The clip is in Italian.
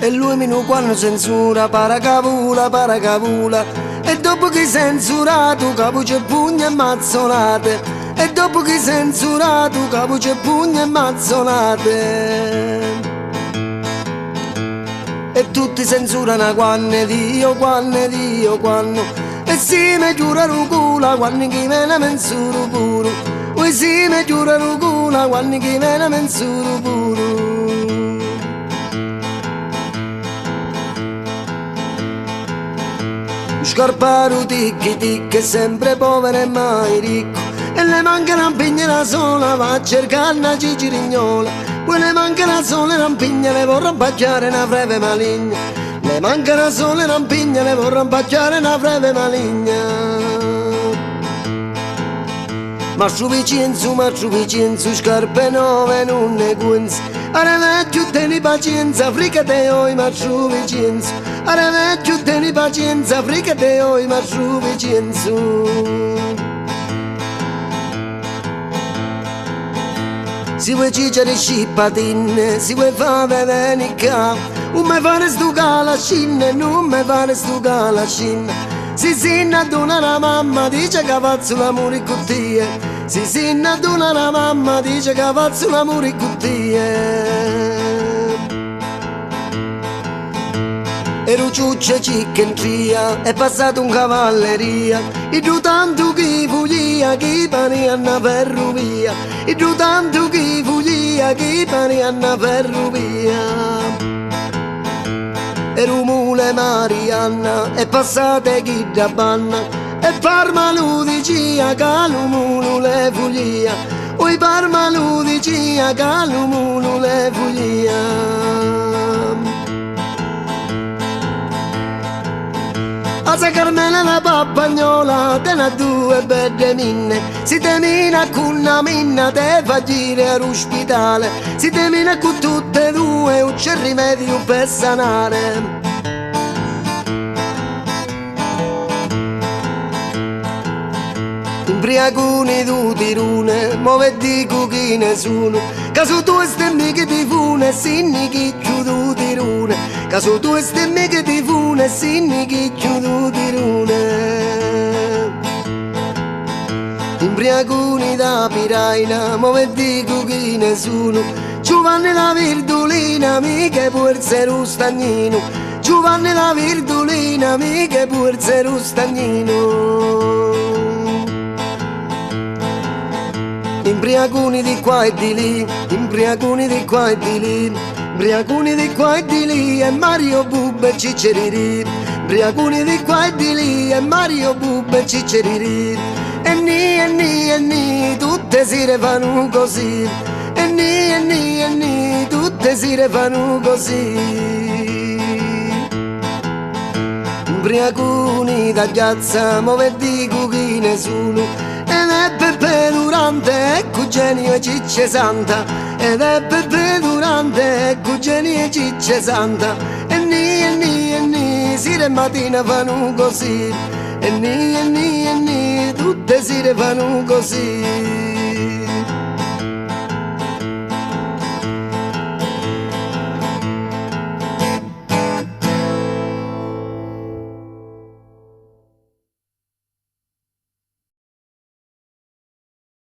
E lui minu quando censura paracavula. E dopo che censurato capuce e pugna e mazzolate. E dopo che censurato capuce e pugna e mazzolate. E tutti censurano quando Dio, quando. E si me giurano cula quando chi me ne mensuro puro. E si me giurano cula quando chi me ne mensuro puro. Scarparo ticchi, sempre povero e mai ricco. E le manca una pigna sola, va a cercare una cicirignola. Poi le manca una sola rampigna, le vorrà baciare una breve maligna. Le manca una sola rampigna, le vorrà baciare una breve maligna. Marcio Vicenzo, scarpe nuove non ne guenzi. Are vecchio tieni pazienza, fricate oi Marcio Vicenzo. Are vecchio tieni pazienza, fricate oi Marcio Vicenzo. Si vuoi cicciare scippatin, si vuoi fare venica. Non mi fare stucare la scinna, non mi fare stucare la scinna. Si sinna dona la mamma, dice che faccio l'amore con te. Si sinna dona la mamma, dice che faccio l'amore con te. Ero ciuccia cicca in tria, è passato un cavalleria. E giù tanto chi fuglia, chi pani anna ferrovia. E giù tanto chi fuglia, chi pani anna ferrovia. Ero mule Marianna, è passata chi da banna. E parma lu dicia, calumulu le fuglia. Oi parma lu dicia, calumulu le fuglia. Asa Carmela la pappagnola, te ne due belle minne. Si te mina con una minna, te fa gire all'ospedale. Si te mina con tutte e due, non c'è rimedio per sanare. Imbriacuni tu tirune, muove dico chi ne sono. Caso tu stemmi che ti fune, sinni chi chiudo tirune. Caso tu stemmi che ti fune, sinni chi chiudo tirune. Imbriacuni da piraina, muove dico chi ne sono. Giovanni la Virdolina, mica può essere un stagnino. Giovanni la Virdolina, mica può essere un stagnino. Imbriacuni di qua e di lì, imbriacuni di qua e di lì, imbriacuni di qua e di lì, e Mario Bubba e Cicceriri. Imbriacuni di qua e di lì, e Mario Bubba e Cicceriri. E ni, tutte si fanno così. E ni, tutte si fanno così. Imbriacuni da piazza, muove dico chi ne sono. Ed è Peppe Durante, ecco genio e Cicce Santa. Ed è Peppe Durante, ecco genio e Cicce Santa. E ni, sera e mattina fanno così. E ni, tutte sere fanno così.